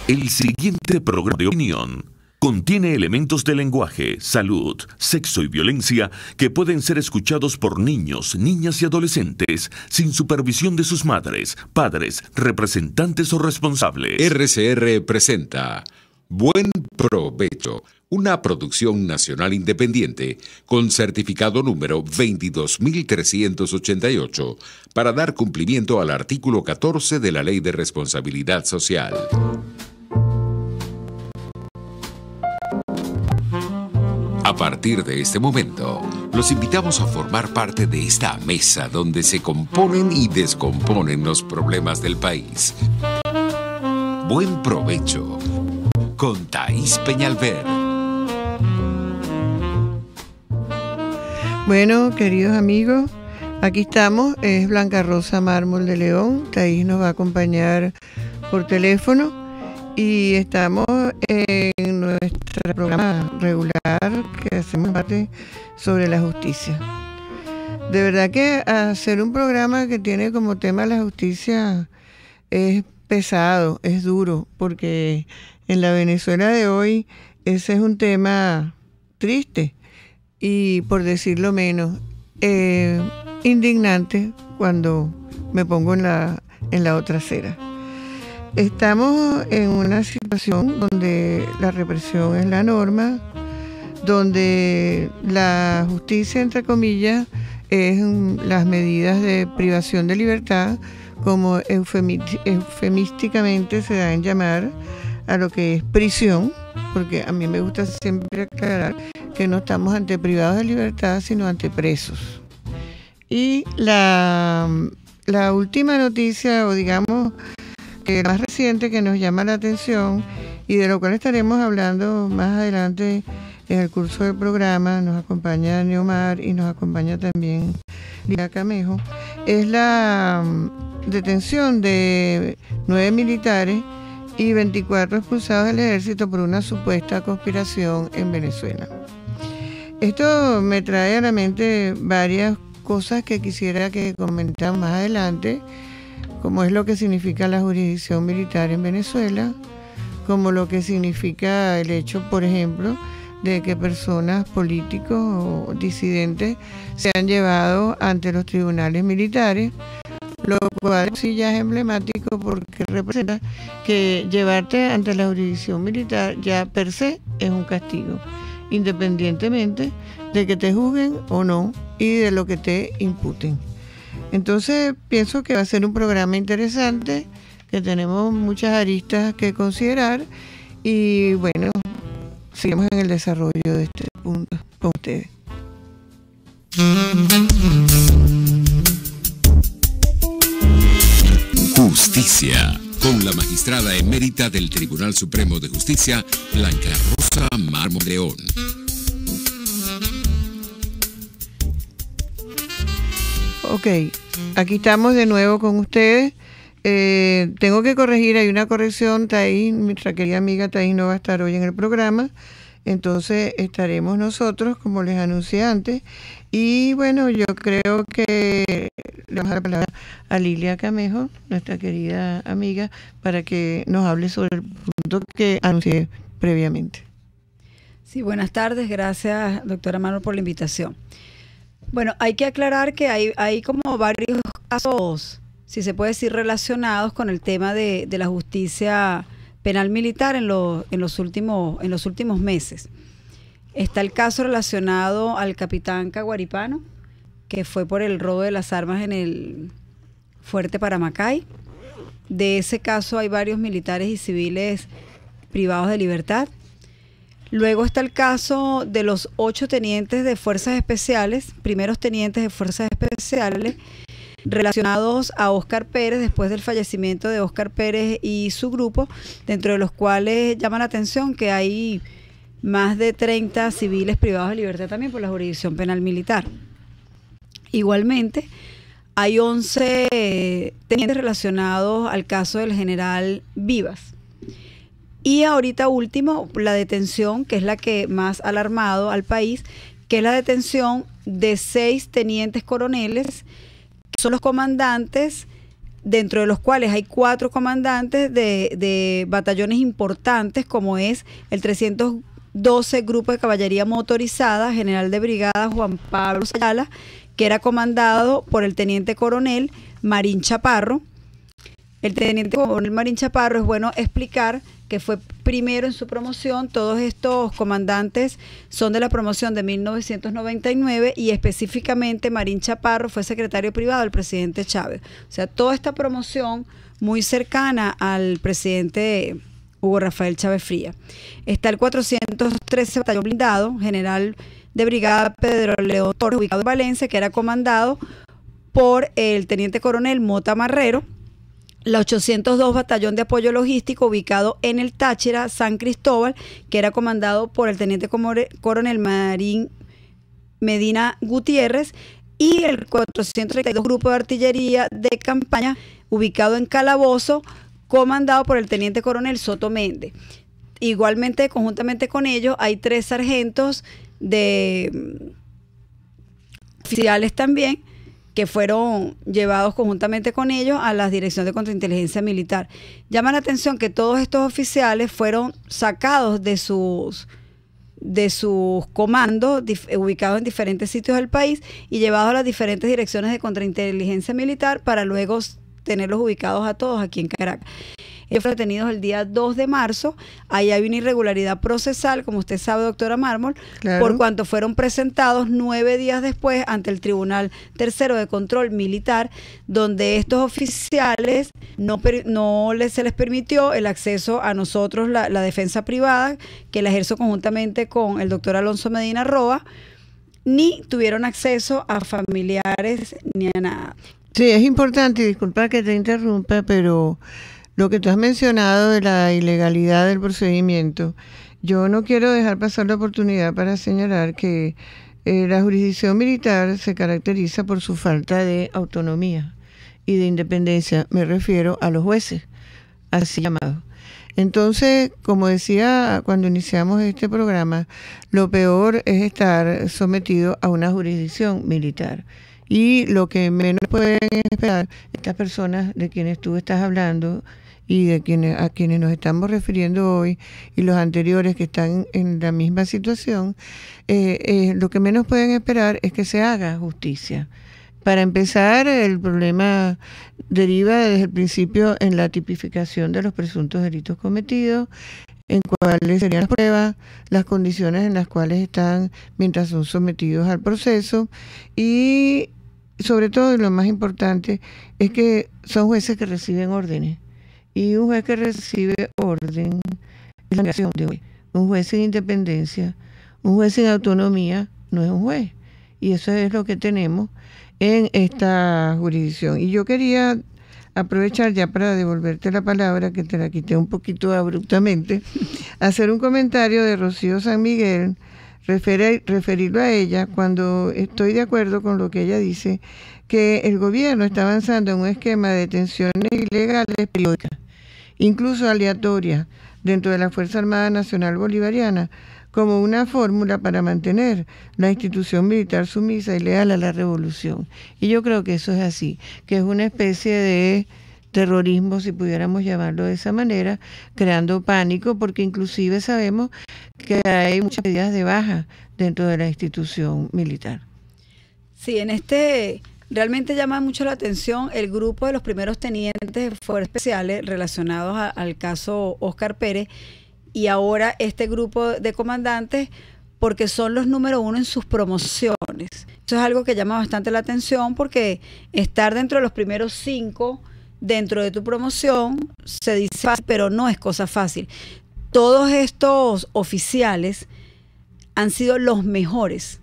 El siguiente programa de opinión contiene elementos de lenguaje, salud, sexo y violencia que pueden ser escuchados por niños, niñas y adolescentes sin supervisión de sus madres, padres, representantes o responsables. RCR presenta Buen Provecho, una producción nacional independiente con certificado número 22.388 para dar cumplimiento al artículo 14 de la Ley de Responsabilidad Social. A partir de este momento, los invitamos a formar parte de esta mesa donde se componen y descomponen los problemas del país. Buen Provecho, con Thaís Peñalver. Bueno, queridos amigos, aquí estamos, es Blanca Rosa Mármol de León. Thaís nos va a acompañar por teléfono y estamos en nuestro programa regular que hacemos debate sobre la justicia. De verdad que hacer un programa que tiene como tema la justicia es pesado, es duro, porque en la Venezuela de hoy ese es un tema triste y, por decirlo menos, indignante cuando me pongo en la otra acera. Estamos en una situación donde la represión es la norma, donde la justicia, entre comillas, es las medidas de privación de libertad, como eufemísticamente se da en llamar a lo que es prisión, porque a mí me gusta siempre aclarar que no estamos ante privados de libertad, sino ante presos. Y la última noticia, o digamos, que más reciente, que nos llama la atención y de lo cual estaremos hablando más adelante en el curso del programa, nos acompaña Neomar y nos acompaña también Lilia Camejo, es la detención de 9 militares y 24 expulsados del ejército por una supuesta conspiración en Venezuela. Esto me trae a la mente varias cosas que quisiera que comentáramos más adelante, como es lo que significa la jurisdicción militar en Venezuela, como lo que significa el hecho, por ejemplo, de que personas políticos o disidentes se han llevado ante los tribunales militares, lo cual sí ya es emblemático porque representa que llevarte ante la jurisdicción militar ya per se es un castigo, independientemente de que te juzguen o no y de lo que te imputen. Entonces pienso que va a ser un programa interesante, que tenemos muchas aristas que considerar y bueno, seguimos en el desarrollo de este punto con ustedes. Justicia, con la magistrada emérita del Tribunal Supremo de Justicia, Blanca Rosa Mármol León. Ok, aquí estamos de nuevo con ustedes. Tengo que corregir, hay una corrección, Thaís, nuestra querida amiga Thaís no va a estar hoy en el programa, entonces estaremos nosotros, como les anuncié antes, y bueno, yo creo que le vamos a dar la palabra a Lilia Camejo, nuestra querida amiga, para que nos hable sobre el punto que anuncié previamente. Sí, buenas tardes, gracias doctora Mármol por la invitación. Bueno, hay que aclarar que hay como varios casos, si se puede decir, relacionados con el tema de la justicia penal militar en los últimos meses. Está el caso relacionado al capitán Caguaripano, que fue por el robo de las armas en el Fuerte Paramacay. De ese caso hay varios militares y civiles privados de libertad. Luego está el caso de los 8 tenientes de fuerzas especiales, primeros tenientes de fuerzas especiales, relacionados a Óscar Pérez después del fallecimiento de Óscar Pérez y su grupo, dentro de los cuales llama la atención que hay más de 30 civiles privados de libertad también por la jurisdicción penal militar. Igualmente, hay 11 tenientes relacionados al caso del general Vivas. Y ahorita último, la detención, que es la que más ha alarmado al país, que es la detención de 6 tenientes coroneles, que son los comandantes dentro de los cuales hay 4 comandantes de batallones importantes, como es el 312 Grupo de Caballería Motorizada, general de brigada Juan Pablo Sayala, que era comandado por el teniente coronel Marín Chaparro. El teniente coronel Marín Chaparro, es bueno explicar que fue primero en su promoción. Todos estos comandantes son de la promoción de 1999 y específicamente Marín Chaparro fue secretario privado del presidente Chávez. O sea, toda esta promoción muy cercana al presidente Hugo Rafael Chávez Fría. Está el 413 Batallón Blindado, general de brigada Pedro León Torres, ubicado en Valencia, que era comandado por el teniente coronel Mota Marrero. La 802 Batallón de Apoyo Logístico, ubicado en el Táchira, San Cristóbal, que era comandado por el teniente coronel Marín Medina Gutiérrez, y el 432 Grupo de Artillería de Campaña, ubicado en Calabozo, comandado por el teniente coronel Soto Méndez. Igualmente, conjuntamente con ellos, hay 3 sargentos de oficiales también, que fueron llevados conjuntamente con ellos a la Dirección de Contrainteligencia Militar. Llama la atención que todos estos oficiales fueron sacados de sus comandos ubicados en diferentes sitios del país y llevados a las diferentes direcciones de contrainteligencia militar para luego tenerlos ubicados a todos aquí en Caracas. Ellos fueron detenidos el día 2 de marzo. Ahí hay una irregularidad procesal, como usted sabe, doctora Mármol, claro, por cuanto fueron presentados 9 días después ante el Tribunal Tercero de Control Militar, donde estos oficiales se les permitió el acceso a nosotros, la defensa privada, que la ejerzo conjuntamente con el doctor Alonso Medina Roa, ni tuvieron acceso a familiares ni a nada. Sí, es importante, disculpa que te interrumpa, pero lo que tú has mencionado de la ilegalidad del procedimiento, yo no quiero dejar pasar la oportunidad para señalar que la jurisdicción militar se caracteriza por su falta de autonomía y de independencia. Me refiero a los jueces, así llamados. Entonces, como decía cuando iniciamos este programa, lo peor es estar sometido a una jurisdicción militar. Y lo que menos pueden esperar estas personas de quienes tú estás hablando y a quienes nos estamos refiriendo hoy y los anteriores que están en la misma situación, lo que menos pueden esperar es que se haga justicia. Para empezar, el problema deriva desde el principio en la tipificación de los presuntos delitos cometidos, en cuáles serían las pruebas, las condiciones en las cuales están mientras son sometidos al proceso y sobre todo, y lo más importante, es que son jueces que reciben órdenes. Y un juez que recibe orden es la negación de hoy. Un juez sin independencia, un juez sin autonomía, no es un juez. Y eso es lo que tenemos en esta jurisdicción. Y yo quería aprovechar ya para devolverte la palabra, que te la quité un poquito abruptamente, hacer un comentario de Rocío San Miguel, referirlo a ella cuando estoy de acuerdo con lo que ella dice, que el gobierno está avanzando en un esquema de detenciones ilegales periódicas, incluso aleatorias, dentro de la Fuerza Armada Nacional Bolivariana, como una fórmula para mantener la institución militar sumisa y leal a la revolución. Y yo creo que eso es así, que es una especie de terrorismo, si pudiéramos llamarlo de esa manera, creando pánico, porque inclusive sabemos que hay muchas medidas de baja dentro de la institución militar. Sí, realmente llama mucho la atención el grupo de los primeros tenientes de fuerzas especiales relacionados al caso Óscar Pérez, y ahora este grupo de comandantes, porque son los número 1 en sus promociones. Eso es algo que llama bastante la atención, porque estar dentro de los primeros 5 dentro de tu promoción se dice fácil, pero no es cosa fácil. Todos estos oficiales han sido los mejores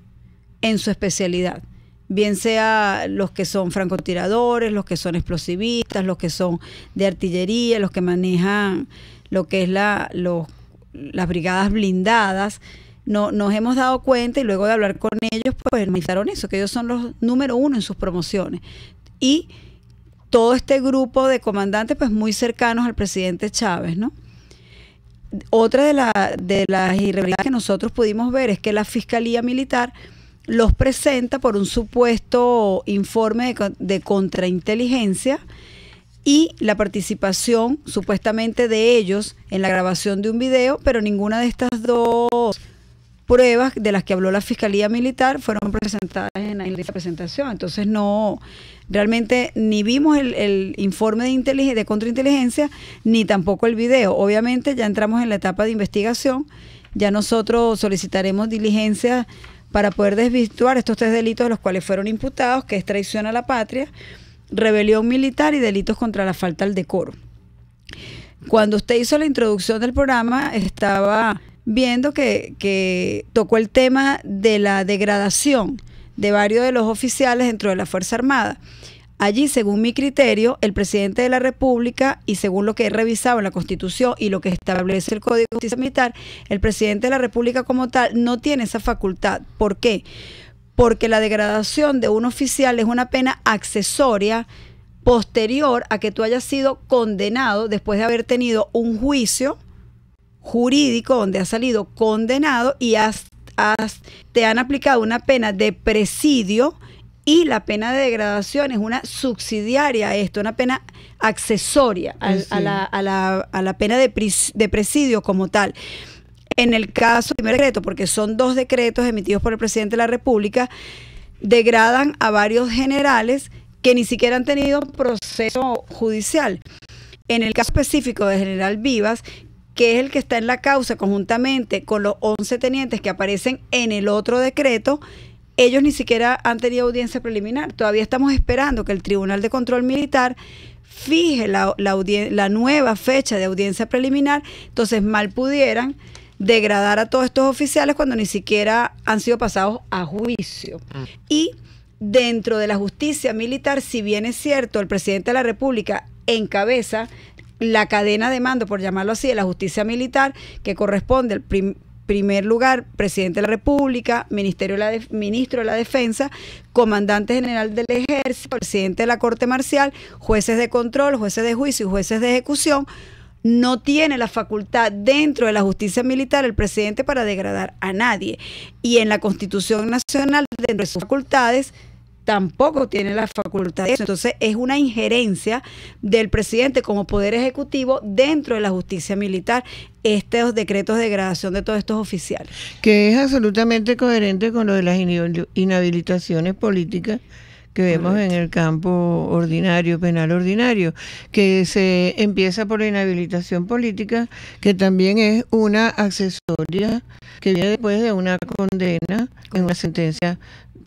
en su especialidad, bien sea los que son francotiradores, los que son explosivistas, los que son de artillería, los que manejan lo que es las brigadas blindadas. Nos hemos dado cuenta, y luego de hablar con ellos, pues manifestaron eso, que ellos son los número 1 en sus promociones. Y todo este grupo de comandantes, pues muy cercanos al presidente Chávez, ¿no? Otra de las irregularidades que nosotros pudimos ver es que la Fiscalía Militar los presenta por un supuesto informe de contrainteligencia, y la participación supuestamente de ellos en la grabación de un video, pero ninguna de estas dos pruebas de las que habló la Fiscalía Militar fueron presentadas en esa presentación. Entonces no, realmente ni vimos el informe de contrainteligencia, ni tampoco el video. Obviamente ya entramos en la etapa de investigación, ya nosotros solicitaremos diligencia para poder desvirtuar estos 3 delitos de los cuales fueron imputados, que es traición a la patria, rebelión militar y delitos contra la falta al decoro. Cuando usted hizo la introducción del programa, estaba viendo que tocó el tema de la degradación de varios de los oficiales dentro de la Fuerza Armada. Allí, según mi criterio, el presidente de la República, y según lo que he revisado en la Constitución y lo que establece el Código de Justicia Militar, el presidente de la República como tal no tiene esa facultad. ¿Por qué? Porque la degradación de un oficial es una pena accesoria posterior a que tú hayas sido condenado después de haber tenido un juicio jurídico donde has salido condenado y te han aplicado una pena de presidio, y la pena de degradación es una subsidiaria a esto, una pena accesoria a la pena de presidio como tal. En el caso del primer decreto, porque son 2 decretos emitidos por el presidente de la República, degradan a varios generales que ni siquiera han tenido proceso judicial. En el caso específico del general Vivas, que es el que está en la causa conjuntamente con los 11 tenientes que aparecen en el otro decreto, ellos ni siquiera han tenido audiencia preliminar. Todavía estamos esperando que el Tribunal de Control Militar fije la nueva fecha de audiencia preliminar. Entonces mal pudieran degradar a todos estos oficiales cuando ni siquiera han sido pasados a juicio. Y dentro de la justicia militar, si bien es cierto, el presidente de la República encabeza la cadena de mando, por llamarlo así, de la justicia militar, que corresponde al primer lugar, presidente de la República, ministro de la Defensa, comandante general del Ejército, presidente de la Corte Marcial, jueces de control, jueces de juicio y jueces de ejecución. No tiene la facultad dentro de la justicia militar el presidente para degradar a nadie. Y en la Constitución Nacional, dentro de sus facultades, tampoco tiene la facultad de eso. Entonces es una injerencia del presidente como poder ejecutivo dentro de la justicia militar, estos decretos de degradación de todos estos oficiales. Que es absolutamente coherente con lo de las inhabilitaciones políticas que vemos en el campo ordinario, penal ordinario, que se empieza por la inhabilitación política, que también es una accesoria que viene después de una condena en una sentencia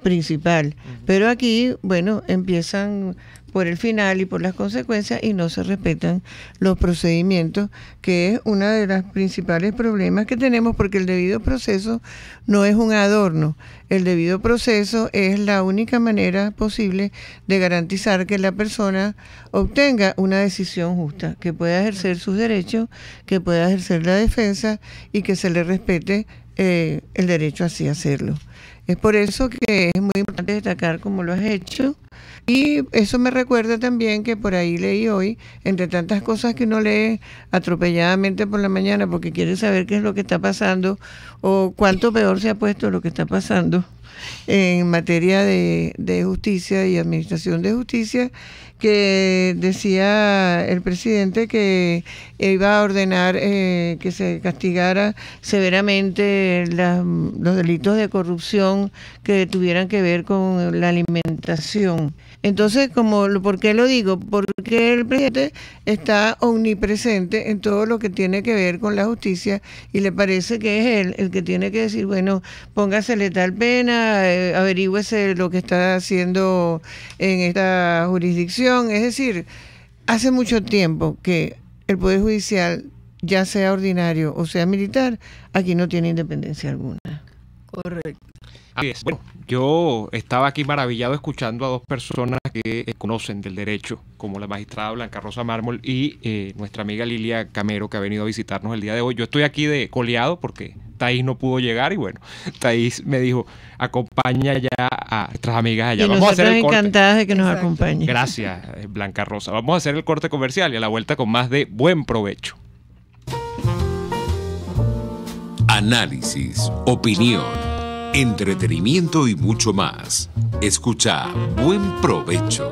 principal. Pero aquí, bueno, empiezan por el final y por las consecuencias y no se respetan los procedimientos, que es uno de los principales problemas que tenemos, porque el debido proceso no es un adorno. El debido proceso es la única manera posible de garantizar que la persona obtenga una decisión justa, que pueda ejercer sus derechos, que pueda ejercer la defensa y que se le respete el derecho así hacerlo. Es por eso que es muy importante destacar cómo lo has hecho, y eso me recuerda también que por ahí leí hoy, entre tantas cosas que uno lee atropelladamente por la mañana porque quiere saber qué es lo que está pasando o cuánto peor se ha puesto lo que está pasando en materia de justicia y administración de justicia, que decía el presidente que iba a ordenar que se castigara severamente los delitos de corrupción que tuvieran que ver con la alimentación. Entonces, ¿por qué lo digo? Porque el presidente está omnipresente en todo lo que tiene que ver con la justicia y le parece que es él el que tiene que decir, bueno, póngasele tal pena, averígüese lo que está haciendo en esta jurisdicción. Es decir, hace mucho tiempo que el Poder Judicial, ya sea ordinario o sea militar, aquí no tiene independencia alguna. Correcto. Así es. Bueno, yo estaba aquí maravillado escuchando a dos personas que conocen del derecho, como la magistrada Blanca Rosa Mármol y nuestra amiga Lilia Camero, que ha venido a visitarnos el día de hoy. Yo estoy aquí de coleado porque Thais no pudo llegar y bueno, Thais me dijo, acompaña ya a nuestras amigas allá. Y vamos a hacer el corte. Encantadas de que nos acompañe. Gracias, Blanca Rosa. Vamos a hacer el corte comercial y a la vuelta con más de Buen Provecho. Análisis, opinión, entretenimiento y mucho más. Escucha Buen Provecho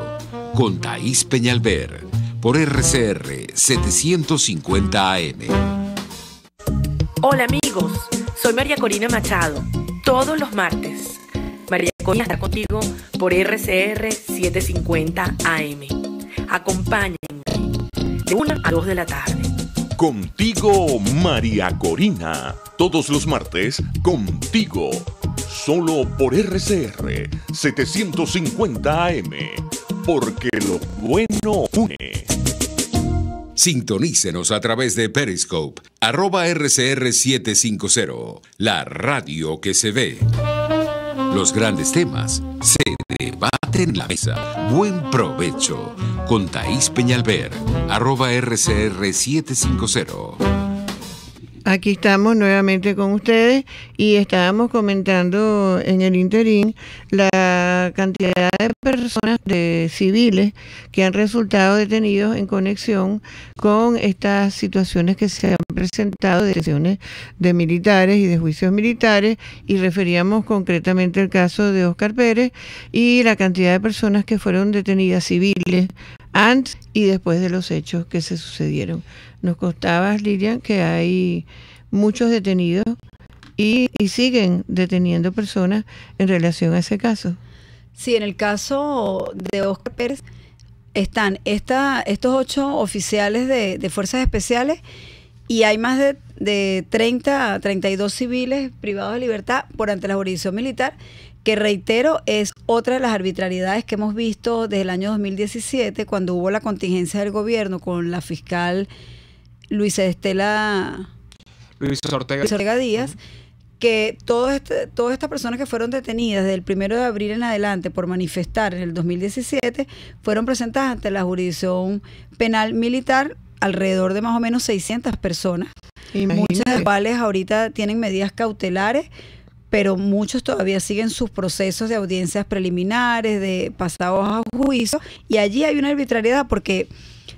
con Thais Peñalver por RCR 750 AM. Hola amigos, soy María Corina Machado. Todos los martes, María Corina está contigo por RCR 750 AM. Acompáñenme de 1 a 2 de la tarde. Contigo, María Corina. Todos los martes, contigo. Solo por RCR 750 AM. Porque lo bueno une. Sintonícenos a través de Periscope, @RCR750, la radio que se ve. Los grandes temas se debaten en la mesa. Buen provecho con Thaís Peñalver, @RCR750. Aquí estamos nuevamente con ustedes y estábamos comentando en el interín la cantidad de personas civiles que han resultado detenidos en conexión con estas situaciones que se han presentado, de detenciones de militares y de juicios militares, y referíamos concretamente el caso de Óscar Pérez y la cantidad de personas que fueron detenidas civiles antes y después de los hechos que se sucedieron. Nos contabas, Lilian, que hay muchos detenidos y siguen deteniendo personas en relación a ese caso. Sí, en el caso de Óscar Pérez están estos 8 oficiales de fuerzas especiales y hay más de 30 a 32 civiles privados de libertad por ante la jurisdicción militar, que reitero es otra de las arbitrariedades que hemos visto desde el año 2017, cuando hubo la contingencia del gobierno con la fiscal Luisa Ortega Díaz, que todas estas personas que fueron detenidas desde el 1 de abril en adelante por manifestar en el 2017 fueron presentadas ante la jurisdicción penal militar, alrededor de más o menos 600 personas. Imagínate. Muchas de las cuales ahorita tienen medidas cautelares, pero muchos todavía siguen sus procesos de audiencias preliminares, de pasados a juicio, y allí hay una arbitrariedad porque,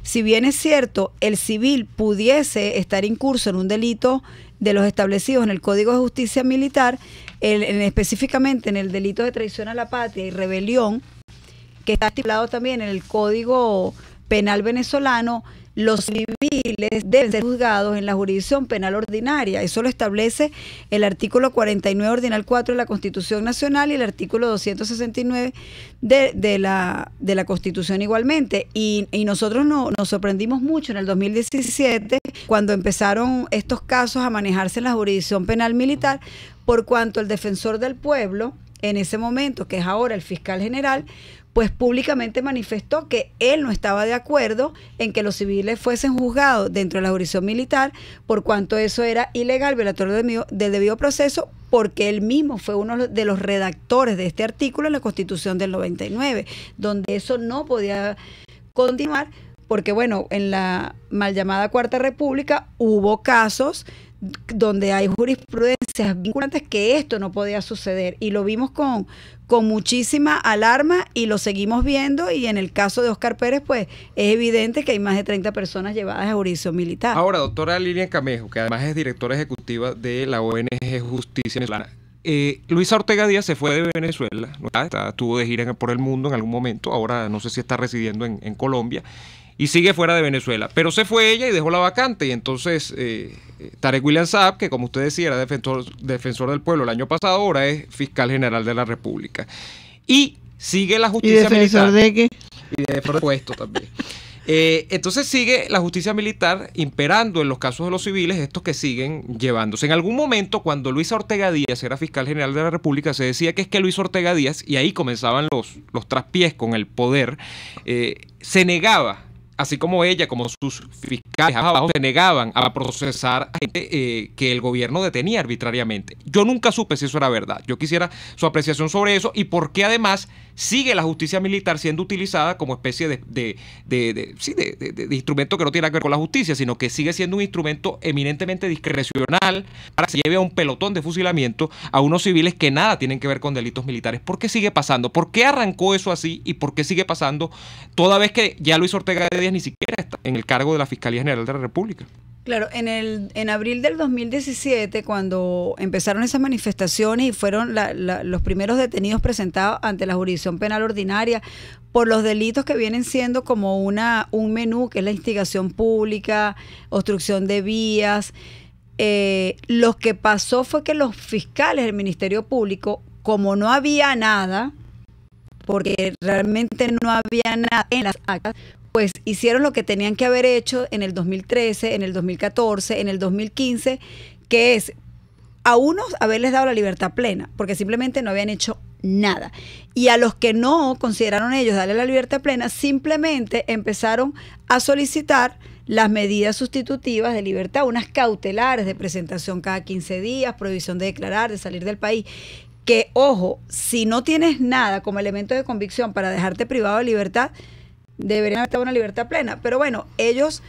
si bien es cierto, el civil pudiese estar incurso en un delito de los establecidos en el Código de Justicia Militar, específicamente en el delito de traición a la patria y rebelión, que está estipulado también en el Código Penal venezolano, los civiles deben ser juzgados en la jurisdicción penal ordinaria. Eso lo establece el artículo 49 ordinal 4 de la Constitución Nacional y el artículo 269 de la Constitución igualmente. Y nosotros nos sorprendimos mucho en el 2017 cuando empezaron estos casos a manejarse en la jurisdicción penal militar, por cuanto el defensor del pueblo, en ese momento, que es ahora el fiscal general, pues públicamente manifestó que él no estaba de acuerdo en que los civiles fuesen juzgados dentro de la jurisdicción militar, por cuanto eso era ilegal, violatorio del debido proceso, porque él mismo fue uno de los redactores de este artículo en la Constitución del 99, donde eso no podía continuar, porque bueno, en la mal llamada Cuarta República hubo casos donde hay jurisprudencias vinculantes que esto no podía suceder, y lo vimos con muchísima alarma y lo seguimos viendo, y en el caso de Óscar Pérez pues es evidente que hay más de 30 personas llevadas a jurisdicción militar. Ahora, doctora Lilian Camejo, que además es directora ejecutiva de la ONG Justicia Venezolana, Luisa Ortega Díaz se fue de Venezuela, ¿no? Estuvo de gira por el mundo en algún momento, ahora no sé si está residiendo en Colombia, y sigue fuera de Venezuela, pero se fue ella y dejó la vacante, y entonces Tarek William Saab, que como usted decía era defensor del pueblo el año pasado, ahora es fiscal general de la República, y sigue la justicia militar. ¿Y defensor de qué? Y de puesto también. Entonces sigue la justicia militar imperando en los casos de los civiles, estos que siguen llevándose. En algún momento, cuando Luisa Ortega Díaz era fiscal general de la República, se decía que es que Luisa Ortega Díaz, y ahí comenzaban los traspiés con el poder, se negaba, así como ella, como sus fiscales abajo, se negaban a procesar a gente que el gobierno detenía arbitrariamente. Yo nunca supe si eso era verdad. Yo quisiera su apreciación sobre eso y por qué además sigue la justicia militar siendo utilizada como especie de instrumento que no tiene que ver con la justicia, sino que sigue siendo un instrumento eminentemente discrecional para que se lleve a un pelotón de fusilamiento a unos civiles que nada tienen que ver con delitos militares. ¿Por qué sigue pasando? ¿Por qué arrancó eso así y por qué sigue pasando toda vez que ya Luis Ortega Díaz ni siquiera está en el cargo de la Fiscalía General de la República? Claro, en abril del 2017, cuando empezaron esas manifestaciones y fueron los primeros detenidos presentados ante la jurisdicción penal ordinaria por los delitos que vienen siendo como un menú, que es la instigación pública, obstrucción de vías. Lo que pasó fue que los fiscales del Ministerio Público, como no había nada, porque realmente no había nada en las actas, pues hicieron lo que tenían que haber hecho en el 2013, en el 2014, en el 2015, que es a unos haberles dado la libertad plena, porque simplemente no habían hecho nada. Y a los que no consideraron ellos darle la libertad plena, simplemente empezaron a solicitar las medidas sustitutivas de libertad, unas cautelares de presentación cada 15 días, prohibición de declarar, de salir del país. Que, ojo, si no tienes nada como elemento de convicción para dejarte privado de libertad, deberían haber dado una libertad plena. Pero bueno, ellos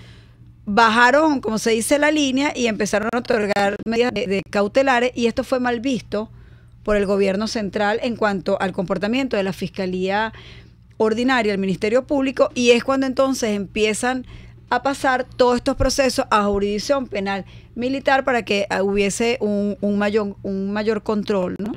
bajaron, como se dice, la línea y empezaron a otorgar medidas de cautelares, y esto fue mal visto por el gobierno central en cuanto al comportamiento de la Fiscalía Ordinaria, el Ministerio Público, y es cuando entonces empiezan a pasar todos estos procesos a jurisdicción penal militar para que hubiese un mayor control, ¿no?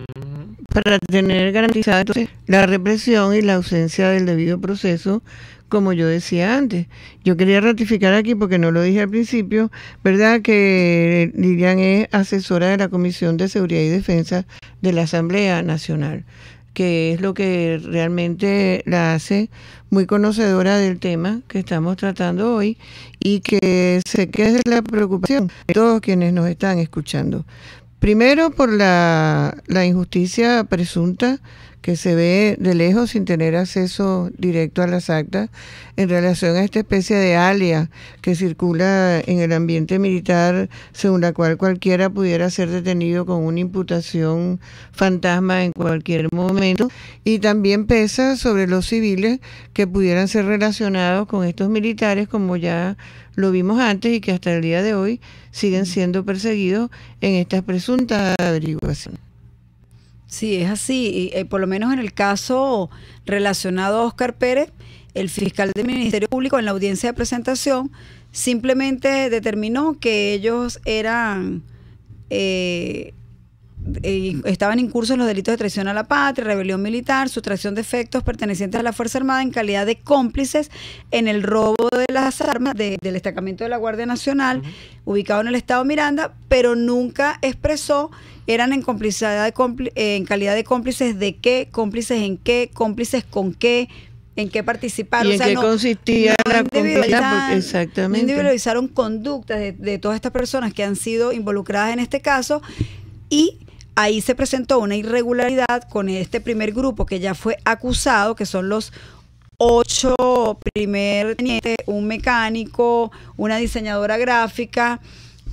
Para tener garantizada entonces la represión y la ausencia del debido proceso, como yo decía antes. Yo quería ratificar aquí, porque no lo dije al principio, ¿verdad?, que Lilian es asesora de la Comisión de Seguridad y Defensa de la Asamblea Nacional, que es lo que realmente la hace muy conocedora del tema que estamos tratando hoy, y que sé que es la preocupación de todos quienes nos están escuchando. Primero, por la injusticia presunta que se ve de lejos sin tener acceso directo a las actas en relación a esta especie de alias que circula en el ambiente militar, según la cual cualquiera pudiera ser detenido con una imputación fantasma en cualquier momento, y también pesa sobre los civiles que pudieran ser relacionados con estos militares, como ya lo vimos antes, y que hasta el día de hoy siguen siendo perseguidos en estas presuntas averiguaciones. Sí, es así. Y, por lo menos en el caso relacionado a Óscar Pérez, el fiscal del Ministerio Público en la audiencia de presentación simplemente determinó que ellos eran estaban incursos en los delitos de traición a la patria, rebelión militar, sustracción de efectos pertenecientes a la Fuerza Armada en calidad de cómplices en el robo de las armas del destacamento de la Guardia Nacional, ubicado en el estado Miranda, pero nunca expresó eran en complicidad en calidad de cómplices de qué, cómplices en qué, cómplices con qué, en qué participaron. ¿Y en qué consistía la complicidad? Exactamente. No individualizaron conductas de todas estas personas que han sido involucradas en este caso, y ahí se presentó una irregularidad con este primer grupo que ya fue acusado, que son los 8 primer tenientes, un mecánico, una diseñadora gráfica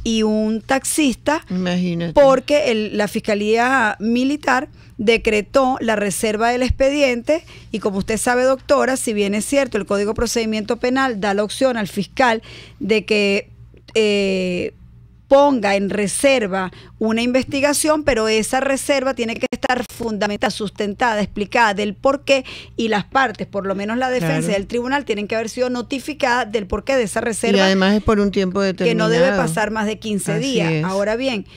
y un taxista. Imagínate. Porque la Fiscalía Militar decretó la reserva del expediente, y como usted sabe, doctora, si bien es cierto, el Código de Procedimiento Penal da la opción al fiscal de que ponga en reserva una investigación, pero esa reserva tiene que estar fundamentada, sustentada, explicada del porqué, y las partes, por lo menos la defensa y el tribunal, tienen que haber sido notificadas del porqué de esa reserva. Y además es por un tiempo determinado, que no debe pasar más de 15 días. Es. Ahora bien,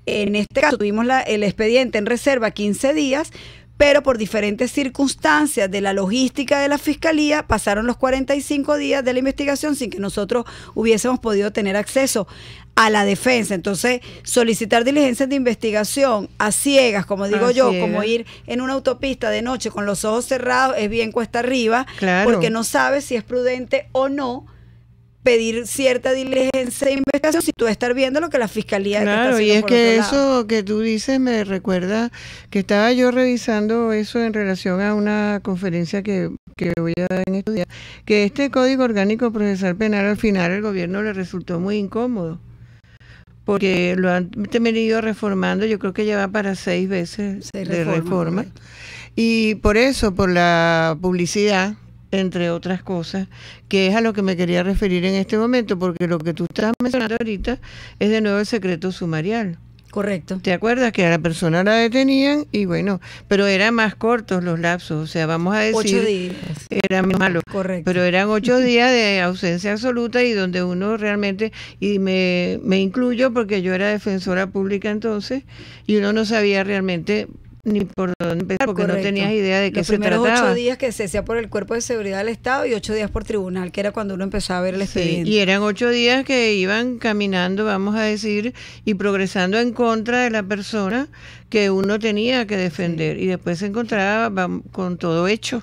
en este caso tuvimos el expediente en reserva 15 días, pero por diferentes circunstancias de la logística de la Fiscalía pasaron los 45 días de la investigación sin que nosotros hubiésemos podido tener acceso a la defensa. Entonces, solicitar diligencias de investigación a ciegas, como digo yo, como ir en una autopista de noche con los ojos cerrados, es bien cuesta arriba, claro, porque no sabes si es prudente o no pedir cierta diligencia de investigación si tú estás viendo lo que la Fiscalía está haciendo. Claro, y es por que otro lado. Eso que tú dices me recuerda que estaba yo revisando eso en relación a una conferencia que voy a dar en estos días, que este Código Orgánico Procesal Penal al final el gobierno le resultó muy incómodo, porque lo han venido reformando, yo creo que ya va para 6 veces de reforma, y por eso, por la publicidad, entre otras cosas, que es a lo que me quería referir en este momento, porque lo que tú estás mencionando ahorita es de nuevo el secreto sumarial. Correcto. ¿Te acuerdas que a la persona la detenían? Y bueno, pero eran más cortos los lapsos, o sea, vamos a decir 8 días. Eran malos. Correcto. Pero eran 8 días de ausencia absoluta, y donde uno realmente, y me incluyo porque yo era defensora pública entonces, y uno no sabía realmente ni por dónde empezar, porque Correcto. no tenías idea de qué Los se primeros trataba. 8 días que se hacía por el Cuerpo de Seguridad del Estado y 8 días por tribunal, que era cuando uno empezaba a ver el Sí, expediente. y eran 8 días que iban caminando, vamos a decir, y progresando en contra de la persona que uno tenía que defender. Y después se encontraba con todo hecho.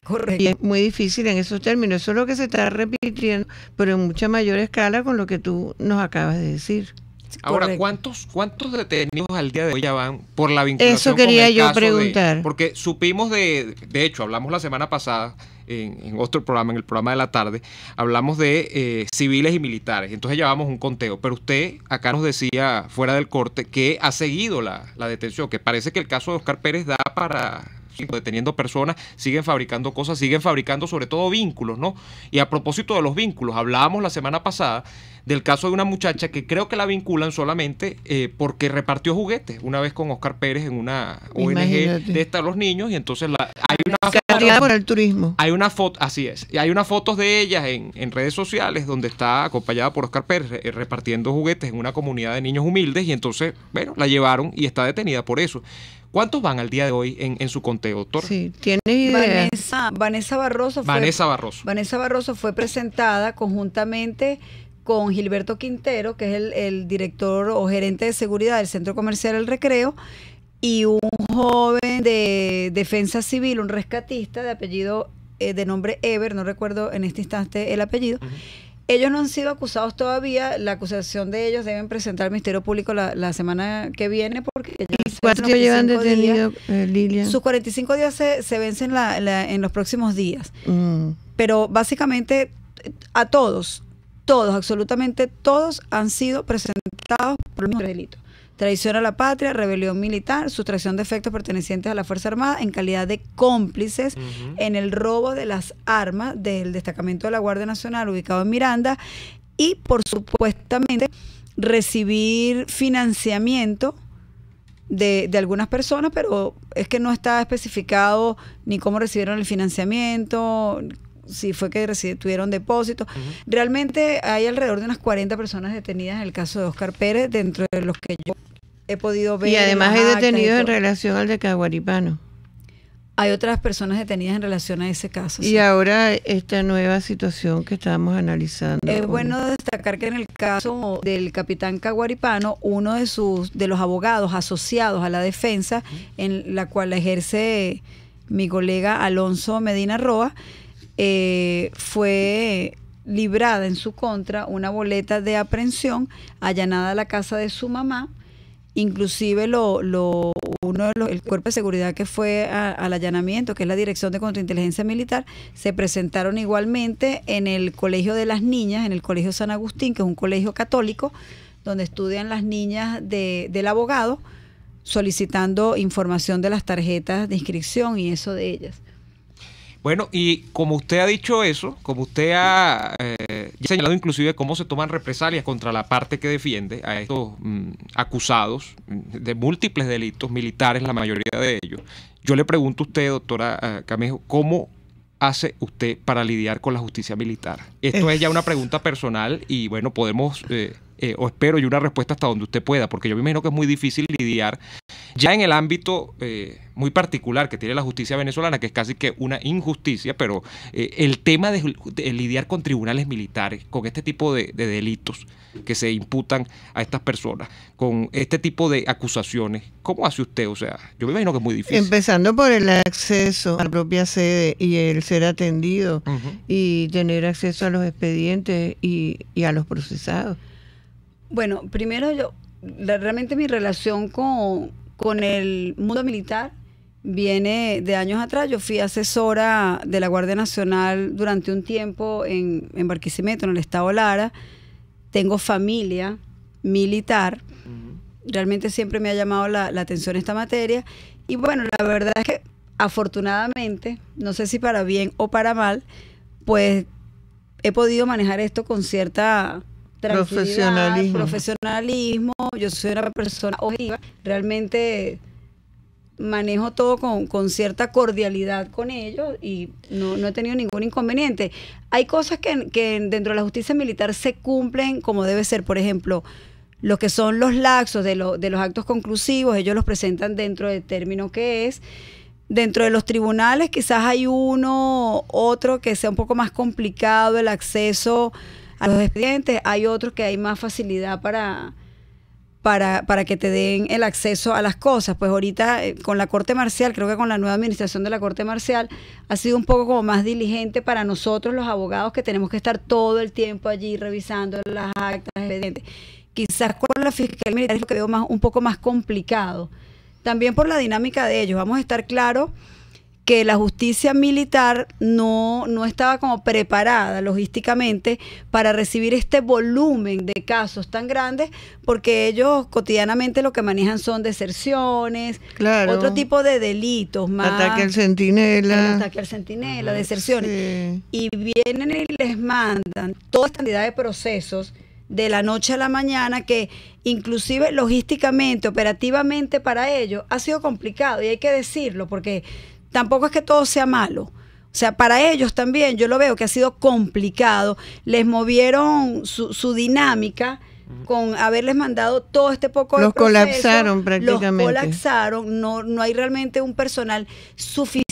Correcto. Y es muy difícil en esos términos. Eso es lo que se está repitiendo, pero en mucha mayor escala con lo que tú nos acabas de decir. Ahora, Correcto. ¿cuántos detenidos al día de hoy ya van por la vinculación Eso con quería el yo caso preguntar. porque supimos de hecho, hablamos la semana pasada en otro programa, en el programa de la tarde, hablamos de civiles y militares, entonces llevamos un conteo, pero usted acá nos decía fuera del corte que ha seguido la detención, que parece que el caso de Oscar Pérez da para... deteniendo personas, siguen fabricando cosas, siguen fabricando sobre todo vínculos, ¿no? Y a propósito de los vínculos, hablábamos la semana pasada del caso de una muchacha que creo que la vinculan solamente porque repartió juguetes una vez con Oscar Pérez en una ONG Imagínate. de esta los niños, y entonces hay una Cargada por el turismo. hay una foto, así es, y hay unas fotos de ellas en redes sociales donde está acompañada por Oscar Pérez repartiendo juguetes en una comunidad de niños humildes, y entonces, bueno, la llevaron y está detenida por eso. ¿Cuántos van al día de hoy en su conteo, doctor? Sí, ¿tienes idea? Vanessa Barroso Vanessa Barroso fue presentada conjuntamente con Gilberto Quintero, que es el director o gerente de seguridad del Centro Comercial El Recreo, y un joven de defensa civil, un rescatista de apellido, de nombre Ever, no recuerdo en este instante el apellido. Ellos no han sido acusados todavía. La acusación de ellos deben presentar al Ministerio Público la semana que viene, porque ya ¿Y cuánto llevan detenido, Lilia? sus 45 días se vencen en los próximos días. Pero básicamente a todos, absolutamente todos han sido presentados por el mismo delito: traición a la patria, rebelión militar, sustracción de efectos pertenecientes a la Fuerza Armada en calidad de cómplices en el robo de las armas del destacamento de la Guardia Nacional ubicado en Miranda, y por supuestamente recibir financiamiento de algunas personas, pero es que no está especificado ni cómo recibieron el financiamiento, si fue que tuvieron depósitos. Realmente hay alrededor de unas 40 personas detenidas en el caso de Oscar Pérez, dentro de los que yo he podido ver. Y además hay las actas detenidos y en todo. relación al de Caguaripano. Hay otras personas detenidas en relación a ese caso. Y sí. ahora esta nueva situación que estamos analizando. Es bueno destacar que en el caso del capitán Caguaripano, uno de los abogados asociados a la defensa, en la cual ejerce mi colega Alonso Medina Roa, fue librada en su contra una boleta de aprehensión allanada a la casa de su mamá. Inclusive el cuerpo de seguridad que fue al allanamiento, que es la Dirección de Contrainteligencia Militar, se presentaron igualmente en el Colegio de las Niñas, en el Colegio San Agustín, que es un colegio católico donde estudian las niñas del abogado, solicitando información de las tarjetas de inscripción y eso de ellas. Bueno, y como usted ha dicho eso, como usted ha señalado inclusive cómo se toman represalias contra la parte que defiende a estos acusados de múltiples delitos militares, la mayoría de ellos, yo le pregunto a usted, doctora Camejo, ¿cómo hace usted para lidiar con la justicia militar? Esto es ya una pregunta personal y bueno, podemos, o espero yo una respuesta hasta donde usted pueda, porque yo me imagino que es muy difícil lidiar ya en el ámbito muy particular que tiene la justicia venezolana, que es casi que una injusticia, pero el tema de lidiar con tribunales militares, con este tipo de delitos que se imputan a estas personas, con este tipo de acusaciones, ¿cómo hace usted? O sea, yo me imagino que es muy difícil. Empezando por el acceso a la propia sede y el ser atendido y tener acceso a los expedientes y a los procesados. Bueno, primero realmente mi relación con el mundo militar viene de años atrás. Yo fui asesora de la Guardia Nacional durante un tiempo en Barquisimeto, en el estado Lara. Tengo familia militar. Realmente siempre me ha llamado la atención esta materia. Y bueno, la verdad es que afortunadamente, no sé si para bien o para mal, pues he podido manejar esto con cierta profesionalismo. Yo soy una persona objetiva, realmente manejo todo con cierta cordialidad con ellos y no he tenido ningún inconveniente. Hay cosas que dentro de la justicia militar se cumplen como debe ser. Por ejemplo, Lo que son los laxos de los actos conclusivos, ellos los presentan dentro del término que es. Dentro de los tribunales quizás hay otro que sea un poco más complicado el acceso a los expedientes, hay otros que hay más facilidad para que te den el acceso a las cosas. Pues ahorita con la Corte Marcial, creo que con la nueva administración de la Corte Marcial, ha sido un poco como más diligente para nosotros los abogados, que tenemos que estar todo el tiempo allí revisando las actas, expedientes. Quizás con la Fiscalía Militar es lo que veo un poco más complicado. También por la dinámica de ellos. Vamos a estar claros que la justicia militar no estaba como preparada logísticamente para recibir este volumen de casos tan grandes, porque ellos cotidianamente lo que manejan son deserciones, claro, otro tipo de delitos más. Ataque al centinela. Ataque al centinela, deserciones. Sí. Y vienen y les mandan toda esta cantidad de procesos de la noche a la mañana, que inclusive logísticamente, operativamente para ellos ha sido complicado, y hay que decirlo, porque tampoco es que todo sea malo. O sea, para ellos también yo lo veo que ha sido complicado. Les movieron su dinámica con haberles mandado todo este poco de procesos. Los colapsaron prácticamente. Los colapsaron, no hay realmente un personal suficiente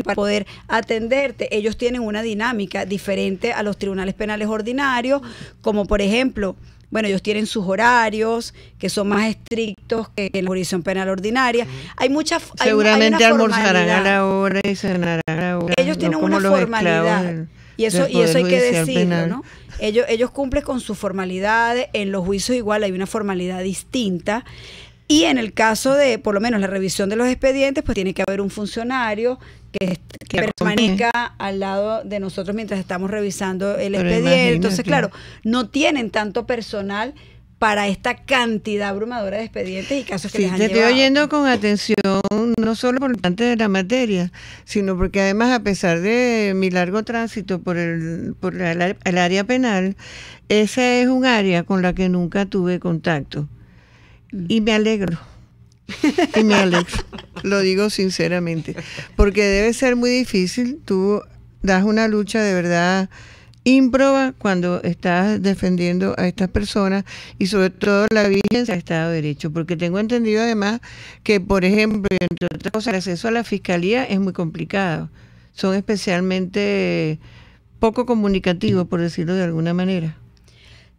para poder atenderte. Ellos tienen una dinámica diferente a los tribunales penales ordinarios, como por ejemplo, bueno, ellos tienen sus horarios que son más estrictos que en la jurisdicción penal ordinaria. Hay mucha seguramente hay una almorzarán a la hora y cenarán a la hora. Ellos tienen una formalidad. Y eso hay que decirlo, ¿no? Ellos cumplen con sus formalidades. En los juicios igual hay una formalidad distinta. Y en el caso de, por lo menos, la revisión de los expedientes, pues tiene que haber un funcionario que permanezca al lado de nosotros mientras estamos revisando el expediente. Entonces, claro, no tienen tanto personal para esta cantidad abrumadora de expedientes y casos que les han llevado. Te estoy oyendo con atención, no solo por parte de la materia, sino porque además, a pesar de mi largo tránsito por el área penal, esa es un área con la que nunca tuve contacto. Y me alegro. Lo digo sinceramente, porque debe ser muy difícil. Tú das una lucha de verdad ímproba cuando estás defendiendo a estas personas, y sobre todo la vigencia del Estado de Derecho, porque tengo entendido además que, por ejemplo, entre otras cosas, el acceso a la fiscalía es muy complicado. Son especialmente poco comunicativos, por decirlo de alguna manera.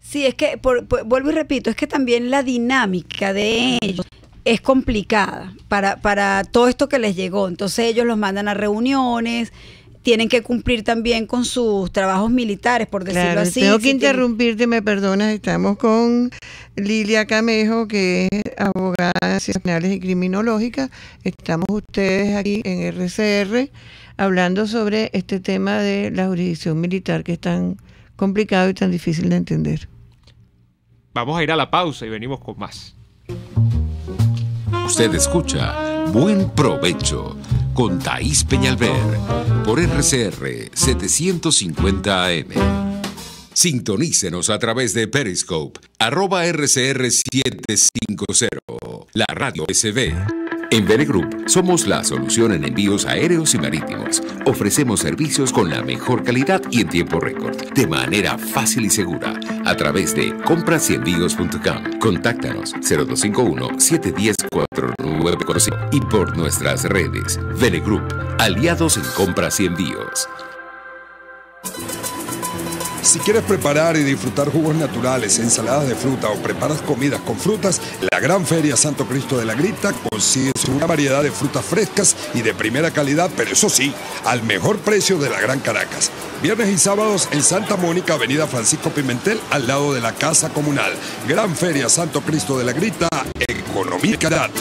Sí, es que, vuelvo y repito, es que también la dinámica de ellos es complicada para todo esto que les llegó. Entonces ellos los mandan a reuniones, tienen que cumplir también con sus trabajos militares, por decirlo así. Tengo que interrumpirte, me perdonas, estamos con Lilia Camejo, que es abogada de ciencias penales y criminológicas. Estamos ustedes aquí en RCR hablando sobre este tema de la jurisdicción militar, que es tan complicado y tan difícil de entender. Vamos a ir a la pausa y venimos con más. Usted escucha Buen Provecho con Thaís Peñalver por RCR 750 AM. Sintonícenos a través de Periscope, @RCR750, la radio SB. En Vene Group somos la solución en envíos aéreos y marítimos. Ofrecemos servicios con la mejor calidad y en tiempo récord, de manera fácil y segura, a través de comprasenvíos.com. Contáctanos 0251-710-4945 y por nuestras redes. Vene Group, aliados en compras y envíos. Si quieres preparar y disfrutar jugos naturales, ensaladas de fruta o preparas comidas con frutas, la Gran Feria Santo Cristo de la Grita consigues una variedad de frutas frescas y de primera calidad, pero eso sí, al mejor precio de la Gran Caracas. Viernes y sábados en Santa Mónica, Avenida Francisco Pimentel, al lado de la Casa Comunal. Gran Feria Santo Cristo de la Grita, economía y calidad.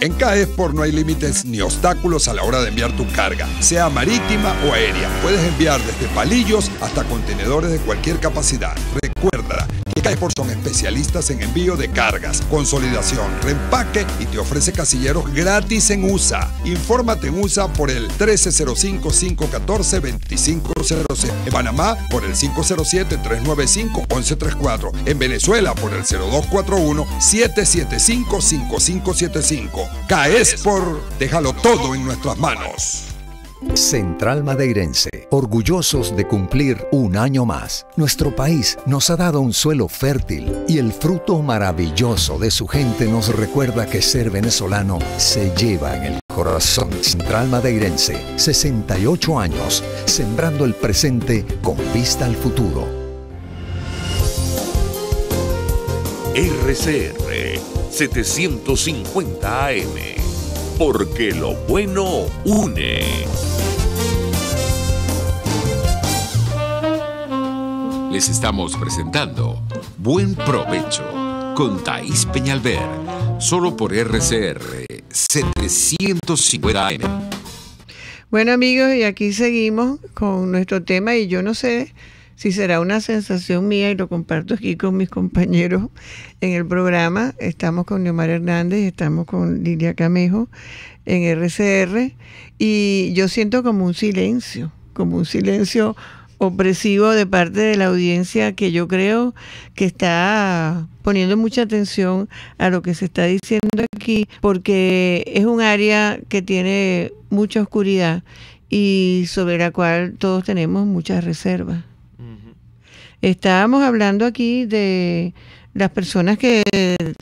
En CAESPOR no hay límites ni obstáculos a la hora de enviar tu carga, sea marítima o aérea. Puedes enviar desde palillos hasta contenedores de cualquier capacidad. Recuerda que CAESPOR son especialistas en envío de cargas, consolidación, reempaque y te ofrece casilleros gratis en USA. Infórmate en USA por el 1305-514-2506. En Panamá por el 507-395-1134. En Venezuela por el 0241-775-5575. CAESPOR, déjalo todo en nuestras manos. Central Madeirense, orgullosos de cumplir un año más. Nuestro país nos ha dado un suelo fértil y el fruto maravilloso de su gente nos recuerda que ser venezolano se lleva en el corazón. Central Madeirense, 68 años, sembrando el presente con vista al futuro. RCR 750 AM, porque lo bueno une. Les estamos presentando Buen Provecho con Thaís Peñalver, solo por RCR 750 AM. Bueno, amigos, y aquí seguimos con nuestro tema, y yo no sé si será una sensación mía, y lo comparto aquí con mis compañeros en el programa. Estamos con Neomar Hernández y estamos con Lilia Camejo en RCR, y yo siento como un silencio opresivo de parte de la audiencia, que yo creo que está poniendo mucha atención a lo que se está diciendo aquí, porque es un área que tiene mucha oscuridad y sobre la cual todos tenemos muchas reservas. Estábamos hablando aquí de las personas que